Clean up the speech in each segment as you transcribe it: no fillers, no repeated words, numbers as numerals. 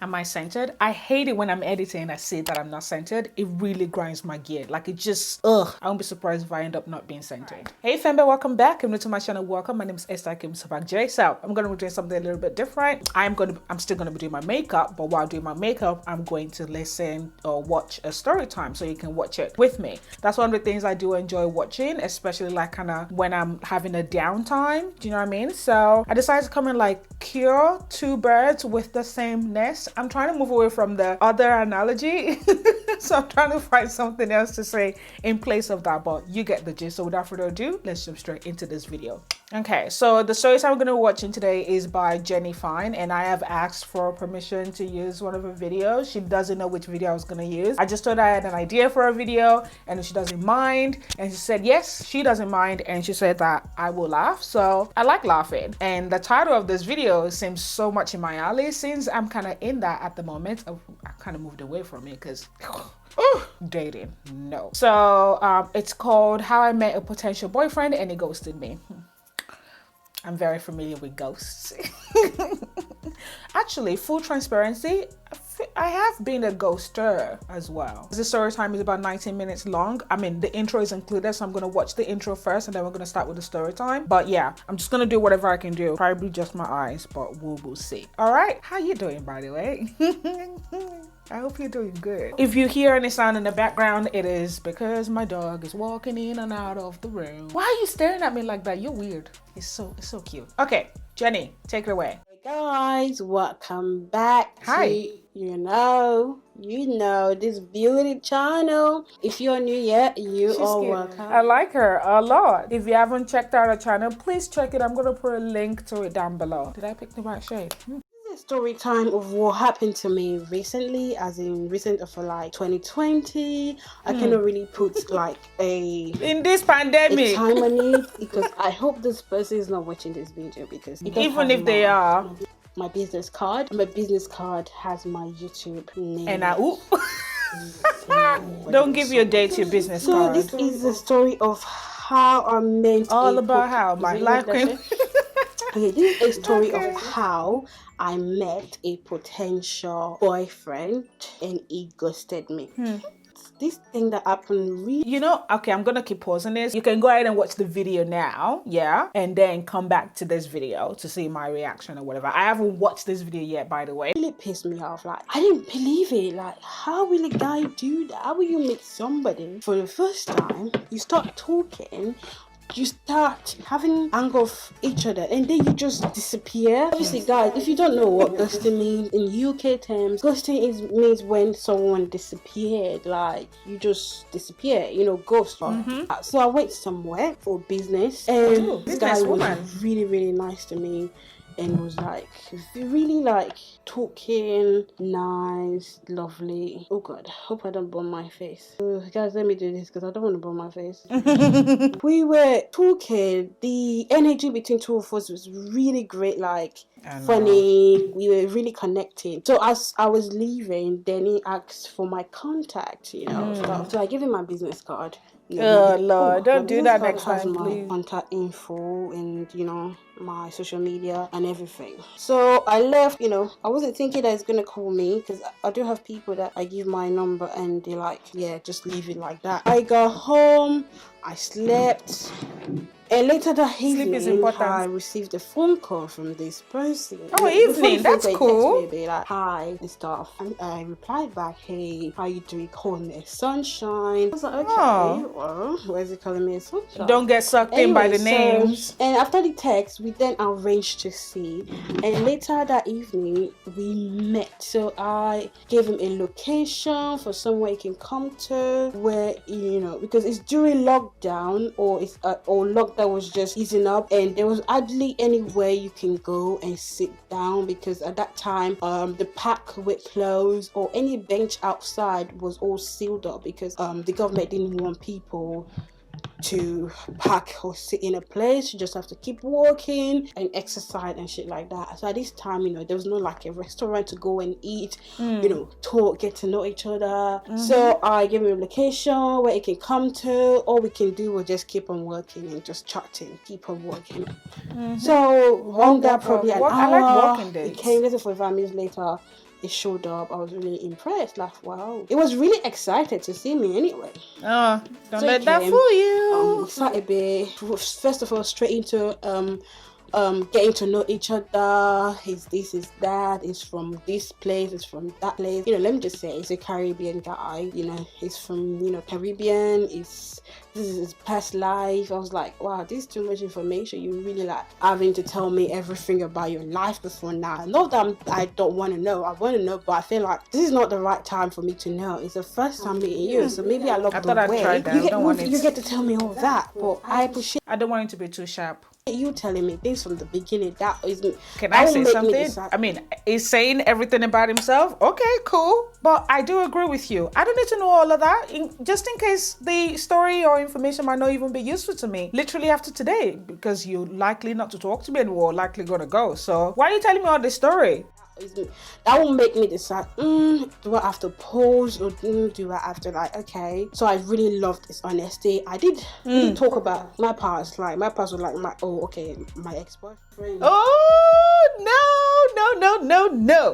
Am I scented? I hate it when I'm editing and I see that I'm not scented. It really grinds my gear. Like it just, ugh. I won't be surprised if I end up not being scented. Hey FamBam, welcome back. I'm new to my channel. Welcome. My name is Esther MsTopacJay. So I'm gonna be doing something a little bit different. I'm still gonna be doing my makeup, but while doing my makeup, I'm going to listen or watch a story time so you can watch it with me. That's one of the things I do enjoy watching, especially like kind of when I'm having a downtime. Do you know what I mean? So I decided to come and like cure two birds with the same nest. I'm trying to move away from the other analogy. So I'm trying to find something else to say in place of that, but you get the gist. So without further ado, let's jump straight into this video. Okay, so the stories I'm going to be watching today is by JennyFyn, and I have asked for permission to use one of her videos. She doesn't know which video I was going to use. I just told her I had an idea for a video and she doesn't mind, and she said yes, she doesn't mind, and she said that I will laugh. So I like laughing, and the title of this video seems so much in my alley since I'm kind of in that at the moment. I kind of moved away from it because dating, no. So it's called How I Met a Potential Boyfriend and He Ghosted Me. I'm very familiar with ghosts. Actually, full transparency, I have been a ghoster as well. This story time is about 19 minutes long. I mean, the intro is included, so I'm gonna watch the intro first and then we're gonna start with the story time. But yeah, I'm just gonna do whatever I can do. Probably just my eyes, but we'll see. All right, how you doing, by the way? I hope you're doing good. If you hear any sound in the background, it is because my dog is walking in and out of the room. Why are you staring at me like that? You're weird. It's so cute. Okay, Jenny, take it away. Hey guys, welcome back. Hi. To, you know this beauty channel. If you're new yet, you are welcome. I like her a lot. If you haven't checked out her channel, please check it. I'm gonna put a link to it down below. Did I pick the right shade? Story time of what happened to me recently, as in recent of like 2020. I cannot really put like in this pandemic a time on it because I hope this person is not watching this video, because even if they are, my business card has my YouTube name and don't give your date to your business card. So this is the story of how I met all about how my life came. Okay, this is a story of how I met a potential boyfriend and he ghosted me. This thing that happened really... You know, okay, I'm gonna keep pausing this. You can go ahead and watch the video now, yeah? And then come back to this video to see my reaction or whatever. I haven't watched this video yet, by the way. It really pissed me off. Like, I didn't believe it. Like, how will a guy do that? How will you meet somebody for the first time? You start talking, you start having anger of each other, and then you just disappear. Obviously, guys, if you don't know what ghosting means in UK terms, ghosting means when someone disappeared, like you just disappear, you know, ghost. So I went somewhere for business, and this guy was really nice to me, and was like really like talking nice, lovely. Oh god, hope I don't burn my face. Guys, let me do this because I don't want to burn my face. We were talking, the energy between two of us was really great, like funny. We were really connecting. So as I was leaving, then he asked for my contact, you know, stuff. So I gave him my business card. Oh Lord, don't do that next time, please. My contact info and, you know, my social media and everything. So I left, you know, I wasn't thinking that he's gonna call me because I do have people that I give my number and they're like, yeah, just leave it like that. I got home, I slept, and later that evening, I received a phone call from this person. Oh, evening, that's cool. They like, hi and stuff. And I replied back, hey, how you doing? Calling me sunshine. I was like, okay, well, why is he calling me sunshine? Don't get sucked in by the names. And after the text, we then arranged to see. And later that evening, we met. So I gave him a location for somewhere he can come to, where, you know, because it's during lockdown, or it's or lockdown was just easing up, and there was hardly anywhere you can go and sit down, because at that time the park were closed, or any bench outside was all sealed up, because the government didn't want people to park or sit in a place. You just have to keep walking and exercise and shit like that. So at this time, you know, there was no like a restaurant to go and eat, you know, talk, get to know each other. So I gave him a location where he can come to. All we can do was just keep on working and just chatting, keep on working. So on that probably an hour, I like walking dates. He came later, 45 minutes later, it showed up, I was really impressed. Like, wow. It was really excited to see me anyway. Oh, don't So let it that came, fool you. sat a bit, first of all, straight into getting to know each other. Is this, is that, is from this place, is from that place. You know, let me just say, he's a Caribbean guy. You know, he's from, you know, Caribbean. This is his past life. I was like, wow, this is too much information. You really like having to tell me everything about your life before now. Not that I don't want to know. I want to know, but I feel like this is not the right time for me to know. It's the first time meeting you, so maybe I love the way you get to tell me all that. But I appreciate. I don't want it to be too sharp. You telling me things from the beginning, that is. Can I say something? I mean, he's saying everything about himself. Okay, cool. But I do agree with you. I don't need to know all of that, just in case the story or information might not even be useful to me literally after today, because you're likely not to talk to me anymore, likely gonna go. So why are you telling me all this story? That will make me decide, do I have to pause, or do I have to, like, okay. So I really loved this honesty. I did talk about my past. Like, my past was like my ex-boyfriend. No.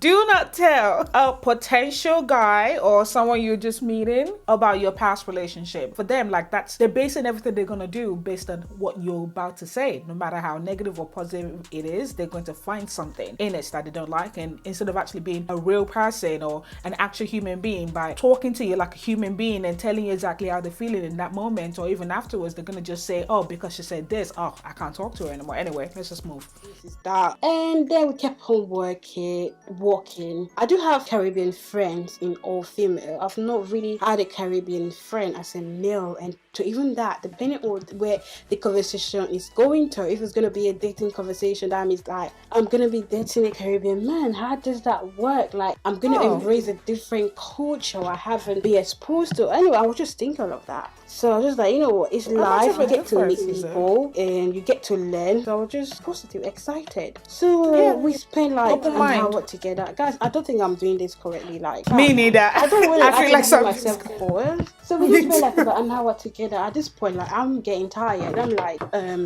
Do not tell a potential guy or someone you're just meeting about your past relationship. For them, like, they're basing everything they're gonna do based on what you're about to say. No matter how negative or positive it is, they're going to find something in it that they don't like. And instead of actually being a real person or an actual human being, by talking to you like a human being and telling you exactly how they're feeling in that moment or even afterwards, they're gonna just say, oh, because she said this, oh, I can't talk to her anymore. Anyway, let's just move. This is that. And then we kept on walking. I do have Caribbean friends in all female. I've not really had a Caribbean friend as a male, and to even that, depending on where the conversation is going to, if it's going to be a dating conversation, that means like, I'm going to be dating a Caribbean man. How does that work? Like, I'm going to embrace a different culture I haven't been exposed to. Anyway, I was just thinking of that. So I was just like, you know what, it's life. You get to meet people and you get to learn. So I was just positive, excited. So we spent like an hour together. Guys, I don't think I'm doing this correctly. Like, me neither. I don't really I feel like myself forward. So we just spent like about an hour together. At this point, like, I'm getting tired. I'm like,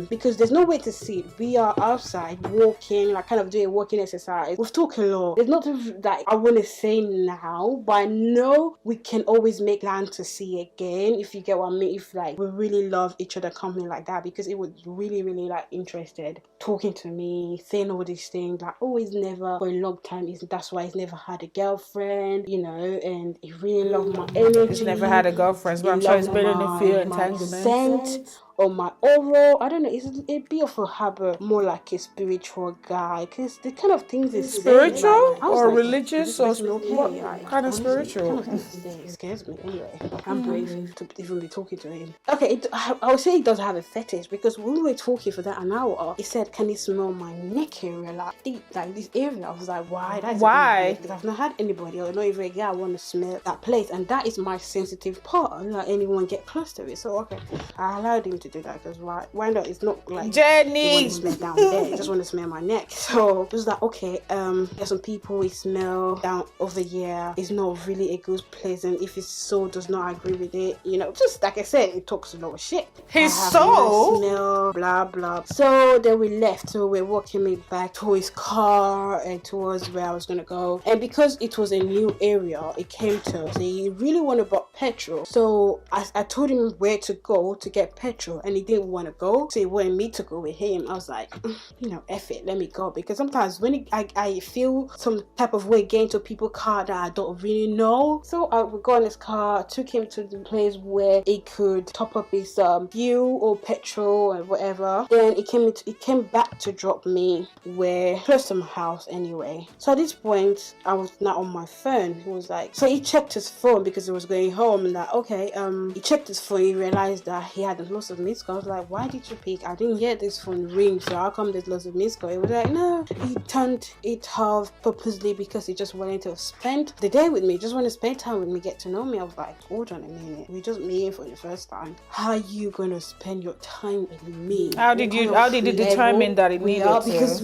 because there's no way to sit. We are outside walking, like kind of doing a walking exercise. We've talked a lot. There's nothing that I want to say now, but I know we can always make land to see again, if you get what I mean. If like we really love each other company like that, because it was really like interested, talking to me, saying all these things like, oh, he's never for a long time, that's why he's never had a girlfriend, you know, and he really loved my energy. He's never had a girlfriend, but I'm sure he's been in a few entanglements. Or my oral, I don't know, it's a bit of a habit, more like a spiritual guy, because the kind of things is spiritual like, or like, religious or what kind of spiritual? It scares me anyway. I'm brave to even be talking to him. Okay, I would say he does have a fetish, because when we were talking for that an hour, he said, can he smell my neck area, like this area? I was like, why? Why? Because I've not had anybody, or not even a guy, I want to smell that place, and that is my sensitive part. I don't let anyone get close to it. So okay, I allowed him to do that, because why not? It's not like Jenny smell down there. I just want to smell my neck. So it was like, okay, there's some people we smell down over here. It's not really a good place, and if his soul does not agree with it, you know, just like I said, it talks a lot of shit. His soul smell, blah blah. So then we left. So we're walking me back to his car and towards where I was gonna go. And because it was a new area, it came to us. He really wanted to buy petrol. So I told him where to go to get petrol, and he didn't want to go, so he wanted me to go with him. I was like, you know, F it, let me go. Because sometimes when I feel some type of way getting to people's car that I don't really know. So I would go in his car, took him to the place where he could top up his fuel or petrol or whatever. Then he came back to drop me close to my house anyway. So at this point, I was not on my phone. He was like, so he checked his phone because he was going home, and that, okay, he checked his phone, he realized that he had lots of missed calls. I was like, why did you pick? I didn't hear this phone ring, so how come there's lots of missed calls? He was like, no, he turned it off purposely because he just wanted to spend the day with me, just want to spend time with me, get to know me. I was like, hold on a minute, we just meeting for the first time. How are you going to spend your time with me? How did you determine that it needed to? Because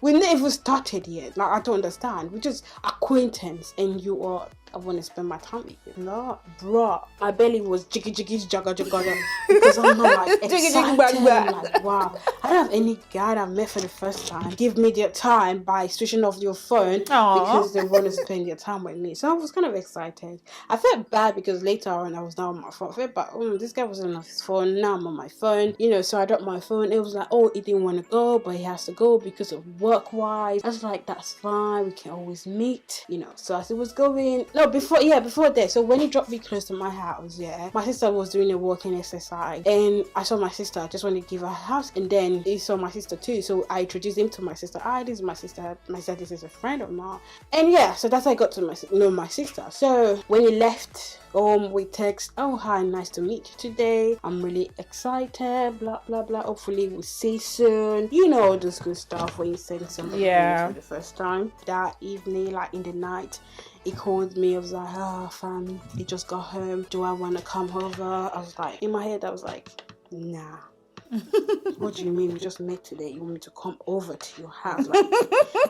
we never even started yet. Like, I don't understand. We just acquaintance, and you are, I want to spend my time with you. No, bro. My belly was jiggy jagga because I'm not like excited. I'm like, wow. I don't have any guy that I've met for the first time give me their time by switching off your phone because they want to spend their time with me. So I was kind of excited. I felt bad because later on I was down on my phone. I felt bad, this guy wasn't on his phone, now I'm on my phone, so I dropped my phone. It was like, he didn't want to go, but he has to go because of work wise. I was like, that's fine, we can always meet, So as it was going, before that, so when he dropped me close to my house, my sister was doing a walking exercise, and I saw my sister. I just wanted to give her a house, and then he saw my sister too, so I introduced him to my sister. This is my sister. My sister, this is a friend of mine, and so that's how I got to know my sister. So when he left we text, hi, nice to meet you today, I'm really excited, blah blah blah, hopefully we'll see soon, all this good stuff when you send somebody for the first time. That evening, like in the night, he called me. I was like, fam, he just got home, do I want to come over? I was like, in my head I was like, nah. What do you mean we just met today? You want me to come over to your house? Like,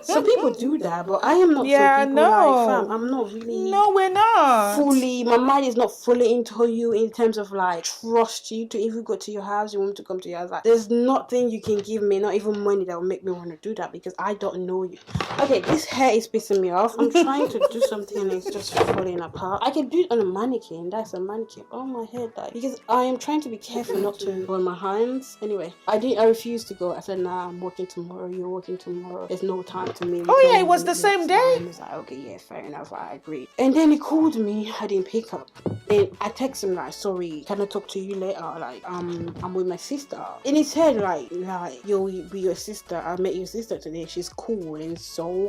some people do that, but I am not. Like, fam, I'm not really. No, we're not fully. My mind is not fully into you in terms of like trust you to even go to your house. You want me to come to your house? Like, there's nothing you can give me, not even money, that will make me want to do that because I don't know you. Okay, this hair is pissing me off. I'm trying to do something and it's just falling apart. I can do it on a mannequin. That's a mannequin. Oh my head, like, because I am trying to be careful not to burn my hands. Anyway, I refused to go. I said, nah, I'm working tomorrow. You're working tomorrow. There's no time to me. It was the same day. I was like, okay, yeah, fair enough. I agree. And then he called me. I didn't pick up. And I texted him like, sorry, can I talk to you later? Like, I'm with my sister. And he said like, yo, be your sister. I met your sister today. She's cool and so.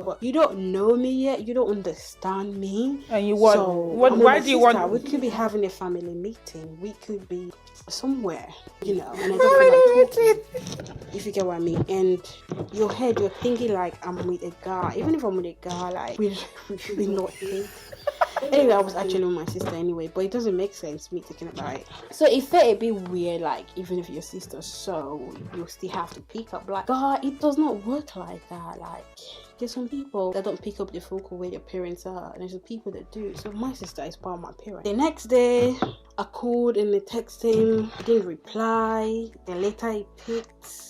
But you don't know me yet. You don't understand me. And you want? So, why do you want? We could be having a family meeting. We could be somewhere, and I don't feel like talking, if you get what I mean. And your head, you're thinking like, I'm with a guy. Even if I'm with a guy, like, we should be not date. Anyway, I was actually with my sister anyway, but it doesn't make sense me thinking about it. So it felt a bit weird, like, even if your sister, so you still have to pick up. Like, God, it does not work like that. Like, there's some people that don't pick up the phone call where their parents are, and there's some people that do. So my sister is part of my parents. The next day, I called and I texted him. He didn't reply. Then later he picked.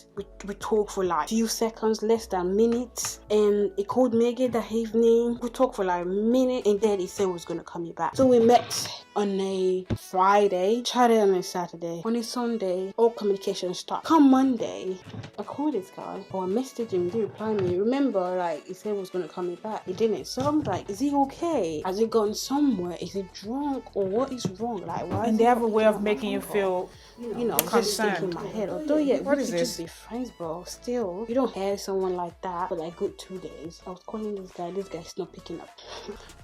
We talked for like few seconds, less than minutes, and he called me again that evening. We talked for like a minute, and then he said he was gonna call me back. So we met on a Friday, chatted on a Saturday. On a Sunday, all communication stopped. Come Monday, I called this guy, or I messaged him, he didn't reply me. Remember, like, he said he was gonna call me back. He didn't. So I'm like, is he okay? Has he gone somewhere? Is he drunk, or what is wrong? Like, why? And they have a way of making you feel, just thinking in my head. Although, we could just be friends, bro. Still, you don't hear someone like that for like good 2 days. I was calling this guy's not picking up.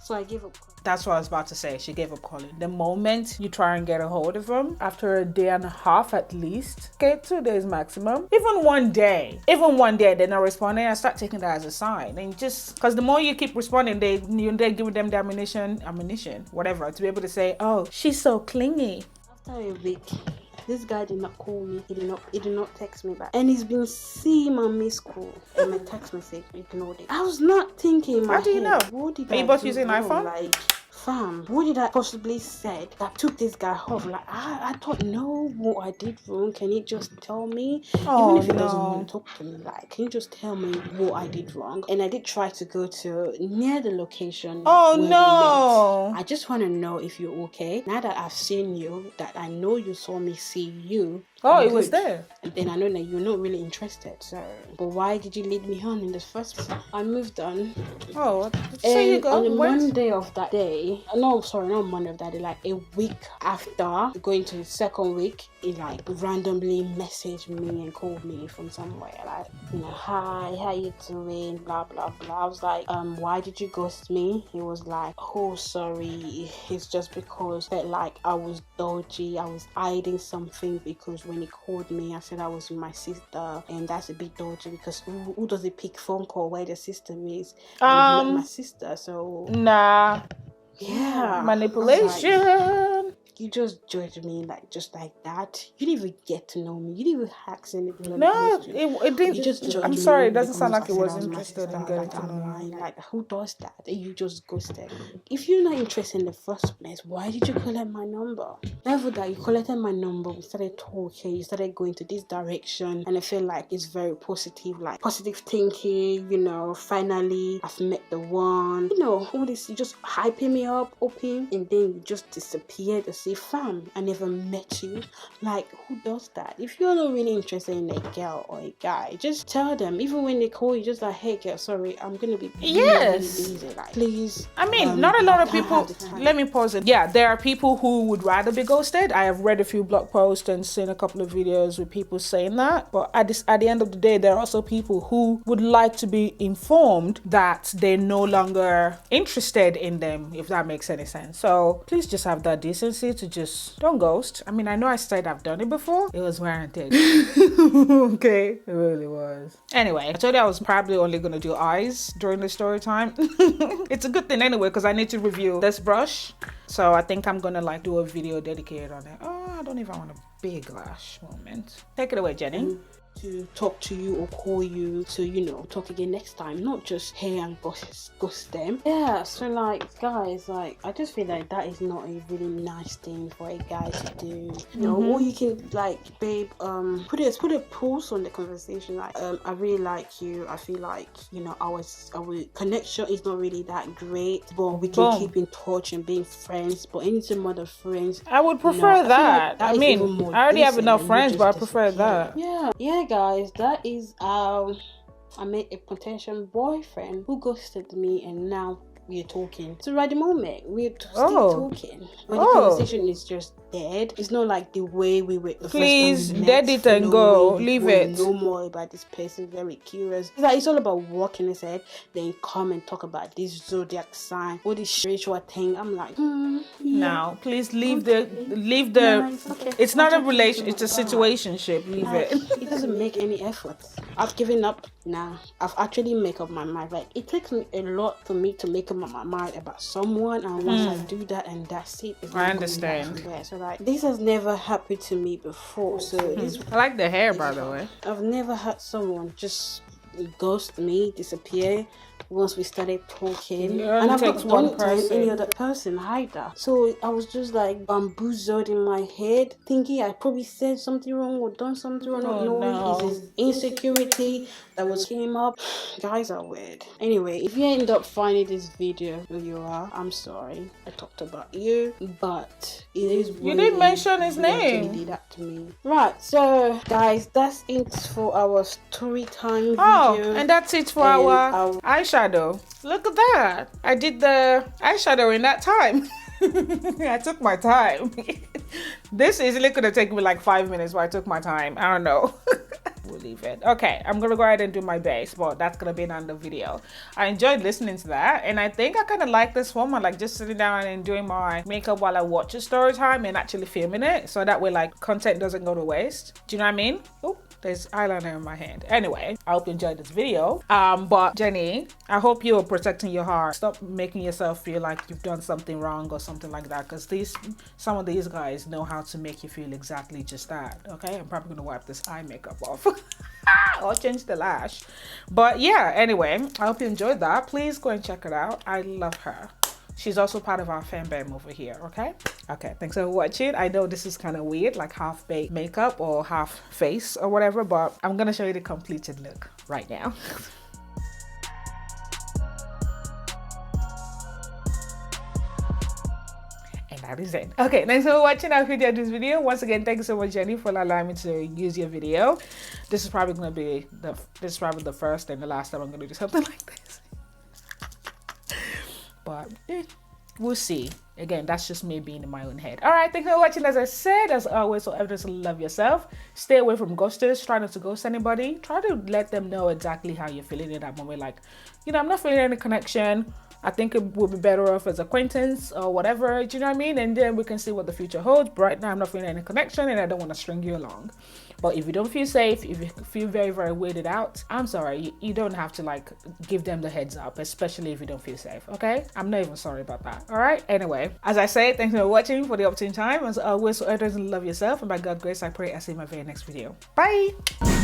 So I gave up. That's what I was about to say. She gave up calling. The moment you try and get a hold of him, after a day and a half at least, okay, 2 days maximum, even one day, they're not responding, I start taking that as a sign. And just because the more you keep responding, they're giving them the ammunition, whatever, to be able to say, oh, she's so clingy. After a week, this guy did not call me. He did not text me back. And he's been seeing my missed call and my text message. Ignored it. I was not thinking. How do you know? What did Are you both using an iPhone? Like, fam, what did I possibly said that took this guy off? Like, I don't know what I did wrong. Can you just tell me? Oh, even if he doesn't want to talk to me, like, can you just tell me what I did wrong? And I did try to go to near the location. Oh, where no. we met. I just want to know if you're okay. Now that I've seen you, that I know you saw me see you. Oh, it was there. And then I know that you're not really interested. So, but why did you lead me on in the first place? I moved on. Oh, so you go. On the Monday of that day, not Monday of that day, like a week after going to the second week, he like randomly messaged me and called me from somewhere, like, hi, how you doing, blah blah blah. I was like, why did you ghost me? He was like, oh, sorry, it's just because that, like, I was dodgy, I was hiding something, because when he called me, I said I was with my sister, and that's a bit dodgy because who does it pick phone call where the sister is? My sister, so nah. yeah, Manipulation. You just judge me just like that. You didn't even get to know me. You didn't even ask anything. No, it didn't. You just judge I'm me sorry, it in the doesn't sound like it comments was I said I my interested sister, in getting like to I'm know lying. you. Like, who does that? And you just ghosted. If you're not interested in the first place, why did you collect my number? Never that you collected my number, we started talking, you started going to this direction, and I feel like it's very positive, like positive thinking, you know, finally I've met the one, you know, all this, you just hyping me up, open, and then you just disappeared and say, fam, I never met you. Like, who does that? If you're not really interested in a girl or a guy, just tell them. Even when they call you, just like, hey girl, sorry, I'm gonna be really busy, like, please. I mean, not a lot of people. Let me pause it. Yeah, there are people who would rather be ghosted. I have read a few blog posts and seen a couple of videos with people saying that. But at the end of the day, there are also people who would like to be informed that they're no longer interested in them, if that makes any sense. So please just have that decency to just don't ghost. I mean, I know I said I've done it before. It was warranted. Okay, it really was. Anyway, I told you I was probably only gonna do eyes during the story time. It's a good thing anyway, because I need to review this brush. So I think I'm gonna like do a video dedicated on it. Oh, I don't even want a big lash moment. Take it away, Jenny. To talk to you or call you to, you know, talk again next time, not just hey and ghost them. Yeah, so like guys, like I just feel like that is not a really nice thing for a guy to do, you know. Or you can like, babe, put a pause on the conversation, like I really like you, I feel like, you know, our connection is not really that great, but we can keep in touch and being friends, but anything more than friends, I would prefer, you know, that. I mean, I already have enough friends, but I prefer that. Yeah guys, that is I met a potential boyfriend who ghosted me, and now we're talking. So at the moment we're still talking, but the conversation is just dead. It's not like the way we were the please first time we dead met, it and go, leave it. Know more about this person, very curious. It's all about working his head, then come and talk about this zodiac sign, all this spiritual thing. I'm like, now please leave the it's not a relation, it's a situationship. Leave it. It doesn't make any effort. I've given up now. I've actually made up my mind. Like, it takes me a lot for me to make up my mind about someone, and once I do that, and that's it. I understand. So like, this has never happened to me before. So I like the hair, by the way. I've never had someone just ghost me, disappear once we started talking, and I've not done any other person either. So I was just like bamboozled in my head, thinking I probably said something wrong or done something wrong, not knowing it's his insecurity that was came up. Guys are weird. Anyway, if you end up finding this video where you are, I'm sorry I talked about you, but it is really, you didn't mention his name. Did that to me. Right, so guys, that's it for our story time video. And that's it for our eyeshadow. Look at that. I did the eyeshadow in that time. I took my time. This easily could have taken me like 5 minutes, but I took my time. I don't know. We'll leave it. Okay, I'm gonna go ahead and do my base, but that's gonna be another video. I enjoyed listening to that, and I think I kind of like this format, like just sitting down and doing my makeup while I watch a story time and actually filming it, so that way like content doesn't go to waste. Do you know what I mean? Oh, there's eyeliner in my hand. Anyway, I hope you enjoyed this video. But Jenny, I hope you're protecting your heart. Stop making yourself feel like you've done something wrong or something like that, because some of these guys know how to make you feel exactly just that. Okay, I'm probably gonna wipe this eye makeup off. Or change the lash. But yeah, anyway, I hope you enjoyed that. Please go and check it out. I love her. She's also part of our FamBam over here. Okay, thanks for watching. I know this is kind of weird, like half baked makeup or half face or whatever, but I'm gonna show you the completed look right now. That is it. Okay, thanks for watching. I hope you enjoyed this video. Once again, thank you so much, Jenny, for allowing me to use your video. This is probably going to be the first and the last time I'm going to do something like this. But we'll see. Again, that's just me being in my own head. All right, thanks for watching. As I said, as always, so everyone love yourself. Stay away from ghosters. Try not to ghost anybody. Try to let them know exactly how you're feeling in that moment. Like, you know, I'm not feeling any connection. I think it would be better off as acquaintance or whatever, do you know what I mean? And then we can see what the future holds. But right now, I'm not feeling any connection and I don't want to string you along. But if you don't feel safe, if you feel very, very weirded out, I'm sorry, you don't have to like give them the heads up, especially if you don't feel safe, okay? I'm not even sorry about that, all right? Anyway, as I say, thanks for watching for the opportune time. As always, so always love yourself, and by God's grace, I pray I see you in my very next video. Bye!